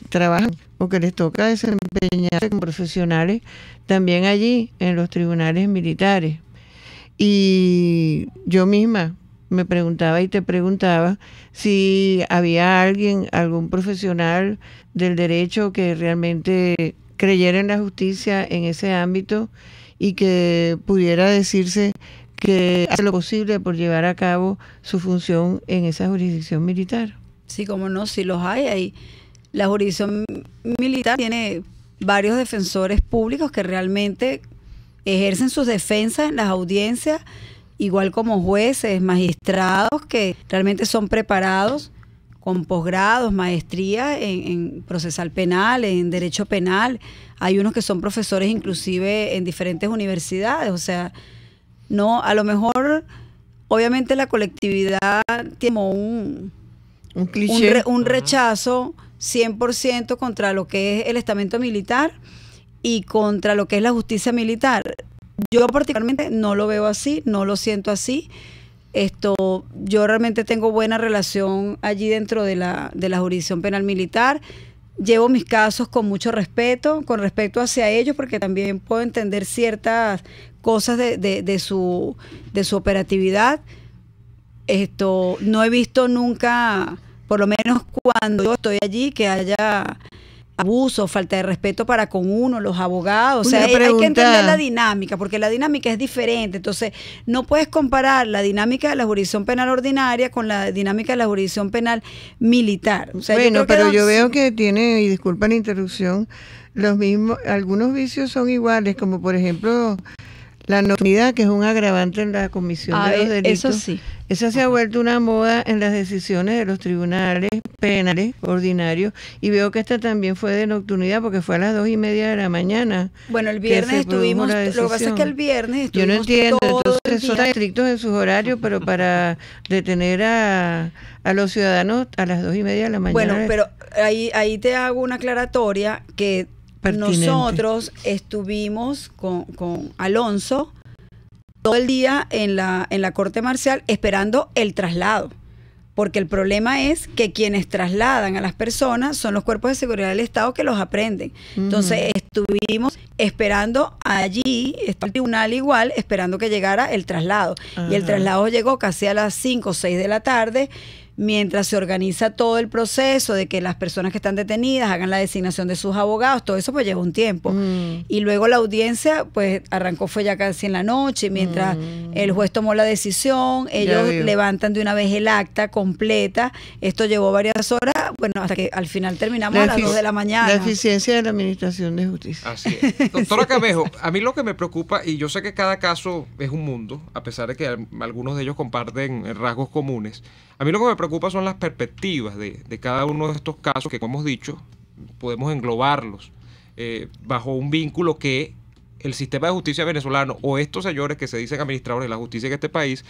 trabajan o que les toca desempeñarse como profesionales también allí en los tribunales militares. Y yo misma me preguntaba y te preguntaba si había algún profesional del derecho que realmente creyera en la justicia en ese ámbito y que pudiera decirse que hace lo posible por llevar a cabo su función en esa jurisdicción militar. Sí, cómo no, sí los hay. La jurisdicción militar tiene varios defensores públicos que realmente ejercen sus defensas en las audiencias, igual como jueces, magistrados que realmente son preparados con posgrados, maestrías en procesal penal, en derecho penal. Hay unos que son profesores inclusive en diferentes universidades. O sea, no, a lo mejor, obviamente la colectividad tiene como un cliché, un rechazo 100% contra lo que es el estamento militar y contra lo que es la justicia militar. Yo particularmente no lo veo así, no lo siento así. Yo realmente tengo buena relación allí dentro de la jurisdicción penal militar. Llevo mis casos con mucho respeto, con respecto hacia ellos, porque también puedo entender ciertas cosas de su operatividad. No he visto nunca, por lo menos cuando yo estoy allí, que haya abuso, falta de respeto para con uno, los abogados. O sea, hay que entender la dinámica, porque la dinámica es diferente. Entonces, no puedes comparar la dinámica de la jurisdicción penal ordinaria con la dinámica de la jurisdicción penal militar. O sea, bueno, yo veo que tiene, y disculpa la interrupción, los mismos, algunos vicios son iguales, como por ejemplo la nocturnidad, que es un agravante en la comisión de los delitos. Eso sí. Esa se ha vuelto una moda en las decisiones de los tribunales penales ordinarios, y veo que esta también fue de nocturnidad porque fue a las 2:30 de la mañana. Bueno, el viernes estuvimos, lo que pasa es que el viernes estuvimos. Yo no entiendo, entonces son tan estrictos en sus horarios, pero para detener a los ciudadanos a las 2:30 de la mañana. Bueno, pero ahí te hago una aclaratoria que pertinente. Nosotros estuvimos con Alonso todo el día en la corte marcial esperando el traslado, porque el problema es que quienes trasladan a las personas son los cuerpos de seguridad del Estado que los aprenden. Entonces estuvimos esperando allí, está el tribunal igual, esperando que llegara el traslado. Y el traslado llegó casi a las 5 o 6 de la tarde, mientras se organiza todo el proceso de que las personas que están detenidas hagan la designación de sus abogados. Todo eso pues lleva un tiempo. Y luego la audiencia pues arrancó, fue ya casi en la noche, mientras el juez tomó la decisión, ellos levantan de una vez el acta completa. Esto llevó varias horas, bueno, hasta que al final terminamos a las 2 de la mañana. La eficiencia de la Administración de Justicia. Así es. Doctora Camejo, a mí lo que me preocupa, y yo sé que cada caso es un mundo, a pesar de que algunos de ellos comparten rasgos comunes, a mí lo que me preocupa son las perspectivas de cada uno de estos casos que, como hemos dicho, podemos englobarlos bajo un vínculo que el sistema de justicia venezolano o estos señores que se dicen administradores de la justicia en este país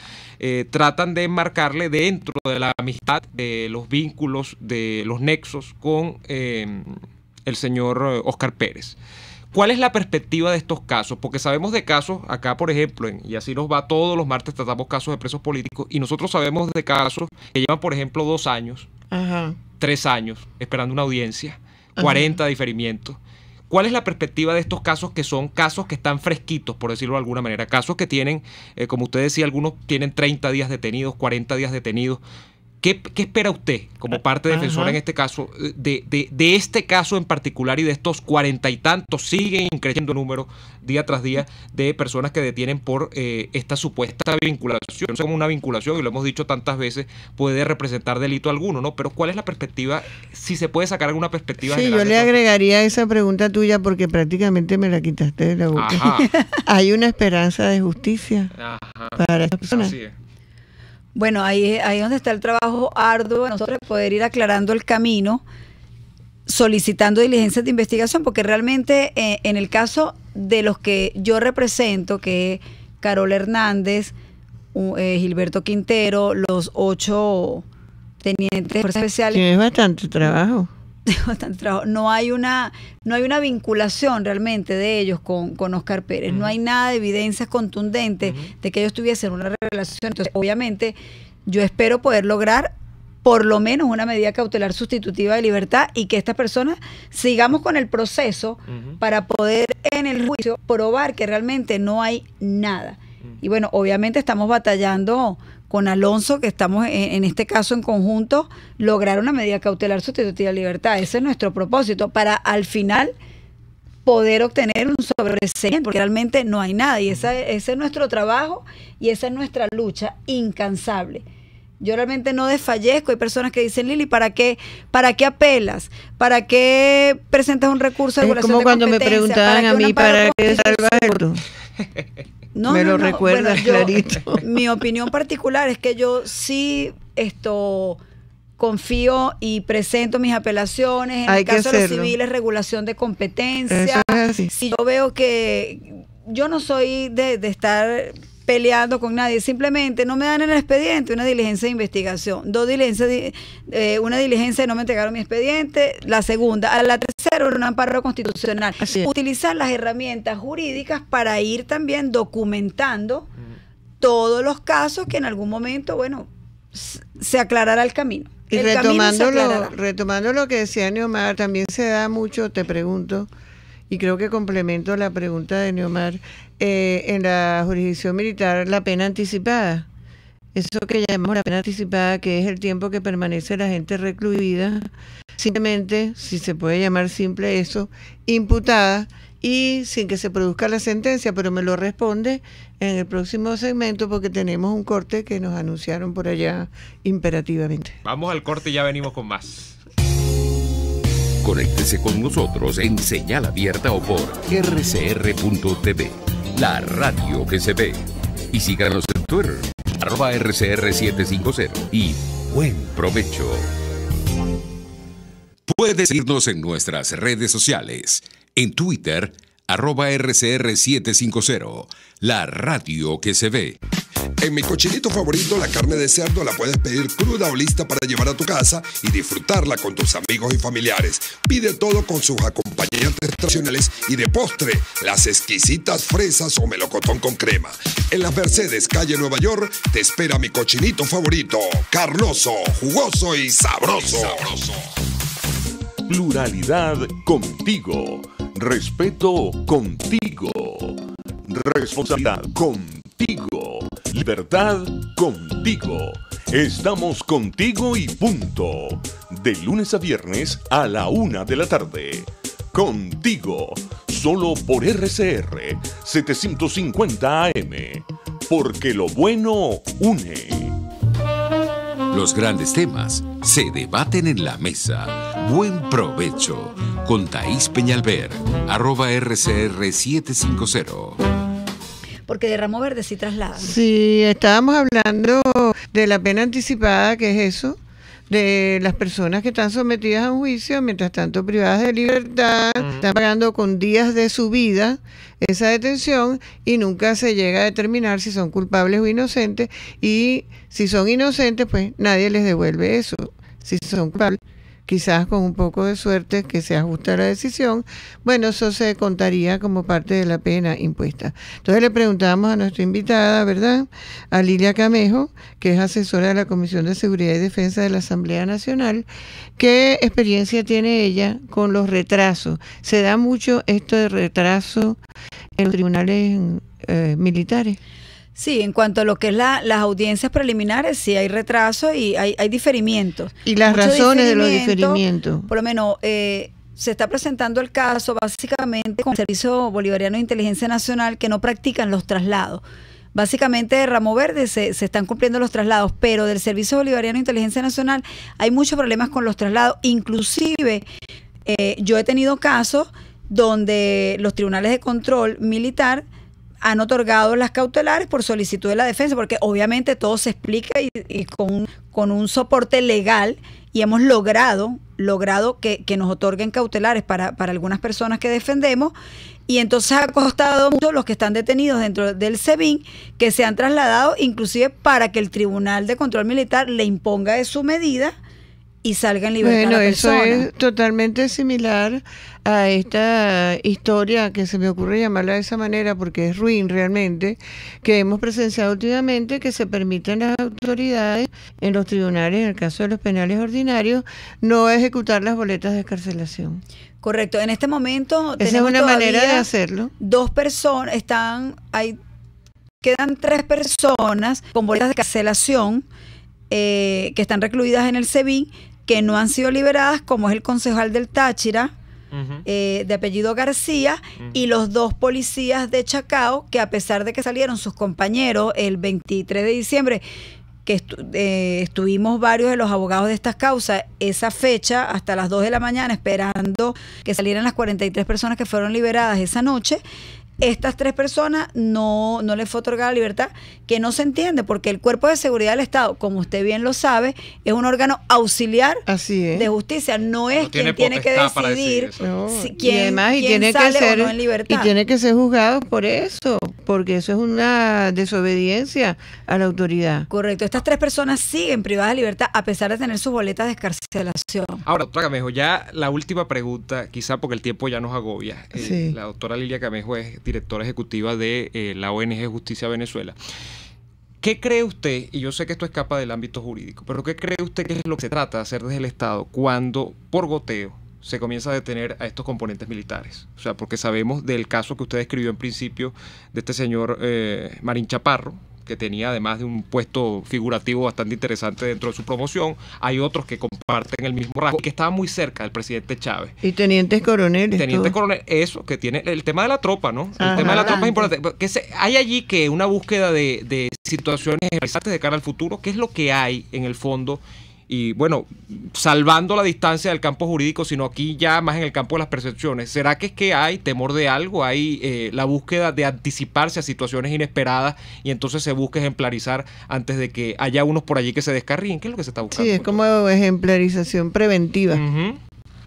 tratan de enmarcarle dentro de la amistad, de los vínculos, de los nexos con el señor Óscar Pérez. ¿Cuál es la perspectiva de estos casos? Porque sabemos de casos, acá por ejemplo, y así nos va todos los martes, tratamos casos de presos políticos, y nosotros sabemos de casos que llevan, por ejemplo, 2 años, 3 años, esperando una audiencia, 40 diferimientos. ¿Cuál es la perspectiva de estos casos que son casos que están fresquitos, por decirlo de alguna manera? Casos que tienen, como usted decía, algunos tienen 30 días detenidos, 40 días detenidos. ¿Qué espera usted como parte defensora en este caso, de este caso en particular y de estos 40 y tantos, siguen creciendo números día tras día de personas que detienen por esta supuesta vinculación? No sé cómo una vinculación, y lo hemos dicho tantas veces, puede representar delito alguno, ¿no? Pero ¿cuál es la perspectiva? Si se puede sacar alguna perspectiva. Sí, yo le agregaría esa pregunta tuya porque prácticamente me la quitaste de la boca. ¿Hay una esperanza de justicia para esas personas? Así es. Bueno, ahí es donde está el trabajo arduo de nosotros, poder ir aclarando el camino, solicitando diligencias de investigación, porque realmente en el caso de los que yo represento, que es Carol Hernández, Gilberto Quintero, los 8 tenientes de fuerzas especiales. Tienes bastante trabajo. No hay una vinculación realmente de ellos con Oscar Pérez. No hay nada de evidencias contundentes de que ellos tuviesen una relación. Entonces, obviamente, yo espero poder lograr por lo menos una medida cautelar sustitutiva de libertad y que estas personas sigamos con el proceso para poder en el juicio probar que realmente no hay nada. Y bueno, obviamente estamos batallando con Alonso, que estamos en este caso en conjunto, lograr una medida cautelar sustitutiva de libertad. Ese es nuestro propósito, para al final poder obtener un sobreseimiento, porque realmente no hay nada. Y ese es nuestro trabajo y esa es nuestra lucha incansable. Yo realmente no desfallezco. Hay personas que dicen, Lili, ¿para qué apelas? ¿Para qué presentas un recurso de regulación de competencia? Es como cuando me preguntaban a mí, ¿para qué Salvador? Me lo recuerdas clarito. Mi opinión particular es que yo sí confío y presento mis apelaciones. En el caso de los civiles, regulación de competencia. Eso es así. Si yo veo que yo no soy de estar peleando con nadie, simplemente no me dan en el expediente una diligencia de investigación, 2 diligencias, una diligencia de no me entregaron mi expediente, la segunda, a la tercera un amparo constitucional. Utilizar las herramientas jurídicas para ir también documentando todos los casos que en algún momento, bueno, se aclarará el camino. Y retomando lo que decía Neomar, también se da mucho, te pregunto, y creo que complemento la pregunta de Neomar, en la jurisdicción militar, la pena anticipada. Eso que llamamos la pena anticipada, que es el tiempo que permanece la gente recluida, simplemente, si se puede llamar simple eso, imputada y sin que se produzca la sentencia, pero me lo responde en el próximo segmento porque tenemos un corte que nos anunciaron por allá imperativamente. Vamos al corte y ya venimos con más. Conéctese con nosotros en señal abierta o por rcr.tv, la radio que se ve. Y síganos en Twitter, @rcr750. Y buen provecho. Puedes seguirnos en nuestras redes sociales. En Twitter, @rcr750, la radio que se ve. En mi cochinito favorito, la carne de cerdo la puedes pedir cruda o lista para llevar a tu casa y disfrutarla con tus amigos y familiares. Pide todo con sus acompañantes tradicionales y de postre, las exquisitas fresas o melocotón con crema. En las Mercedes, calle Nueva York, te espera mi cochinito favorito, carnoso, jugoso y sabroso. Pluralidad contigo. Respeto contigo. Responsabilidad contigo. Libertad contigo. Estamos contigo y punto. De lunes a viernes a la 1 de la tarde. Contigo. Solo por RCR 750 AM. Porque lo bueno une. Los grandes temas se debaten en la mesa. Buen provecho con Thaís Peñalver, @rcr750. Porque de ramo verde sí traslada. Sí, estábamos hablando de la pena anticipada, que es eso, de las personas que están sometidas a un juicio, mientras tanto privadas de libertad, están pagando con días de su vida esa detención y nunca se llega a determinar si son culpables o inocentes, y si son inocentes, pues nadie les devuelve eso. Si son culpables, quizás con un poco de suerte que se ajuste a la decisión, bueno, eso se contaría como parte de la pena impuesta. Entonces le preguntamos a nuestra invitada, ¿verdad?, a Lilia Camejo, que es asesora de la Comisión de Seguridad y Defensa de la Asamblea Nacional, ¿qué experiencia tiene ella con los retrasos? ¿Se da mucho esto de retraso en los tribunales militares? Sí, en cuanto a lo que es las audiencias preliminares, sí hay retraso y hay diferimientos. ¿Y las razones de los diferimientos? Por lo menos se está presentando el caso básicamente con el Servicio Bolivariano de Inteligencia Nacional, que no practican los traslados. Básicamente de Ramo Verde se están cumpliendo los traslados, pero del Servicio Bolivariano de Inteligencia Nacional hay muchos problemas con los traslados. Inclusive yo he tenido casos donde los tribunales de control militar han otorgado las cautelares por solicitud de la defensa, porque obviamente todo se explica y con un soporte legal, y hemos logrado que nos otorguen cautelares para algunas personas que defendemos, y entonces ha costado mucho los que están detenidos dentro del SEBIN, que se han trasladado inclusive para que el Tribunal de Control Militar le imponga de su medida y salga en libertad. Bueno, la persona. eso es totalmente similar a esta historia, que se me ocurre llamarla de esa manera porque es ruin realmente, que hemos presenciado últimamente, que se permiten las autoridades en los tribunales, en el caso de los penales ordinarios, no ejecutar las boletas de excarcelación. Correcto, en este momento esa es una manera de hacerlo. 2 personas quedan 3 personas con boletas de excarcelación que están recluidas en el SEBIN, que no han sido liberadas, como es el concejal del Táchira, de apellido García, y los 2 policías de Chacao, que a pesar de que salieron sus compañeros el 23 de diciembre, que estuvimos varios de los abogados de estas causas esa fecha hasta las 2 de la mañana esperando que salieran las 43 personas que fueron liberadas esa noche. Estas 3 personas no les fue otorgada libertad, que no se entiende, porque el Cuerpo de Seguridad del Estado, como usted bien lo sabe, es un órgano auxiliar de justicia, no es quien tiene que decidir quién sale o no en libertad. Y tiene que ser juzgado por eso, porque eso es una desobediencia a la autoridad. Correcto, estas 3 personas siguen privadas de libertad a pesar de tener sus boletas de excarcelación. Ahora, doctora Camejo, ya la última pregunta, quizá porque el tiempo ya nos agobia. Sí. La doctora Lilia Camejo es directora ejecutiva de la ONG Justicia Venezuela. ¿Qué cree usted, y yo sé que esto escapa del ámbito jurídico, pero qué cree usted que es lo que se trata de hacer desde el Estado cuando, por goteo, se comienza a detener a estos componentes militares? O sea, porque sabemos del caso que usted describió en principio de este señor Marín Chaparro, que tenía además de un puesto figurativo bastante interesante dentro de su promoción. Hay otros que comparten el mismo rasgo y que estaban muy cerca del presidente Chávez. Y tenientes coroneles. Tenientes coroneles, eso, que tiene el tema de la tropa, ¿no? El tema de la tropa es importante. Hay allí que una búsqueda de situaciones interesantes de cara al futuro. ¿Qué es lo que hay en el fondo? Y bueno, salvando la distancia del campo jurídico, sino aquí ya más en el campo de las percepciones. ¿Será que es que hay temor de algo? ¿Hay la búsqueda de anticiparse a situaciones inesperadas y entonces se busca ejemplarizar antes de que haya unos por allí que se descarríen? ¿Qué es lo que se está buscando? Sí, es como ejemplarización preventiva.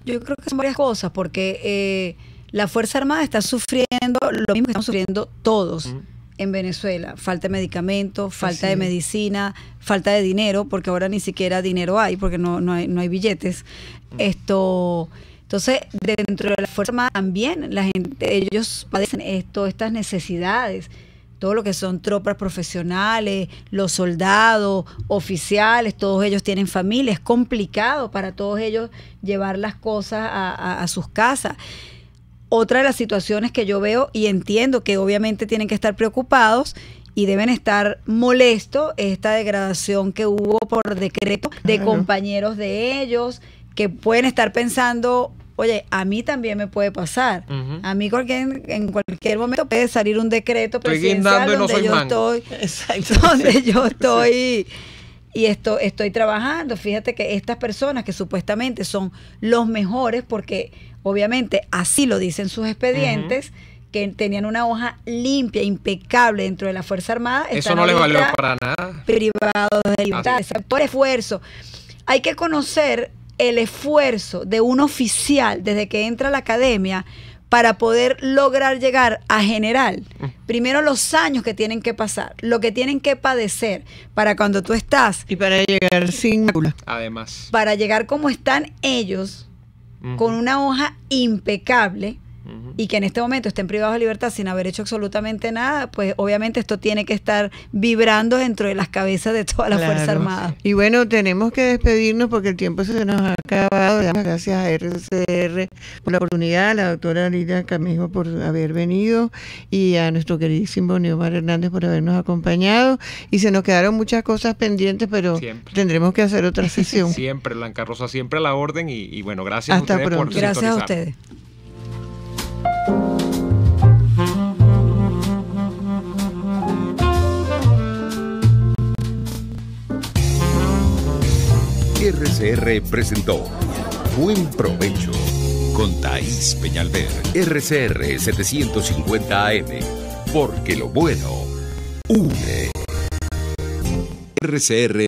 Yo creo que son varias cosas, porque la Fuerza Armada está sufriendo lo mismo que estamos sufriendo todos. En Venezuela, falta de medicamentos, falta de medicina, falta de dinero, porque ahora ni siquiera dinero hay, porque no hay billetes. Entonces, dentro de la Fuerza Armada también ellos padecen estas necesidades, todo lo que son tropas profesionales, los soldados, oficiales, todos ellos tienen familia, es complicado para todos ellos llevar las cosas a sus casas. Otra de las situaciones que yo veo y entiendo que obviamente tienen que estar preocupados y deben estar molestos es esta degradación que hubo por decreto de compañeros de ellos, que pueden estar pensando, oye, a mí también me puede pasar. A mí en cualquier momento puede salir un decreto presidencial donde yo estoy y estoy trabajando. Fíjate que estas personas que supuestamente son los mejores, porque obviamente así lo dicen sus expedientes, que tenían una hoja limpia, impecable dentro de la Fuerza Armada. Eso no les valió para nada. Privados de libertad, por esfuerzo. Hay que conocer el esfuerzo de un oficial desde que entra a la academia para poder lograr llegar a general, primero los años que tienen que pasar, lo que tienen que padecer para cuando tú estás. Y para llegar sin mácula. Además. Para llegar como están ellos, con una hoja impecable, y que en este momento estén privados de libertad sin haber hecho absolutamente nada, pues obviamente esto tiene que estar vibrando dentro de las cabezas de toda la Fuerza Armada. Y bueno, tenemos que despedirnos porque el tiempo se nos ha acabado. Le damos gracias a RCR por la oportunidad, a la doctora Lilia Camejo por haber venido y a nuestro queridísimo Neomar Hernández por habernos acompañado. Y se nos quedaron muchas cosas pendientes, pero tendremos que hacer otra sesión. Siempre, Blanca Rosa, siempre a la orden y bueno, gracias Hasta a ustedes pronto. por Gracias a sintonizar. ustedes. RCR presentó Buen Provecho con Thaís Peñalver. RCR 750 AM, porque lo bueno une. RCR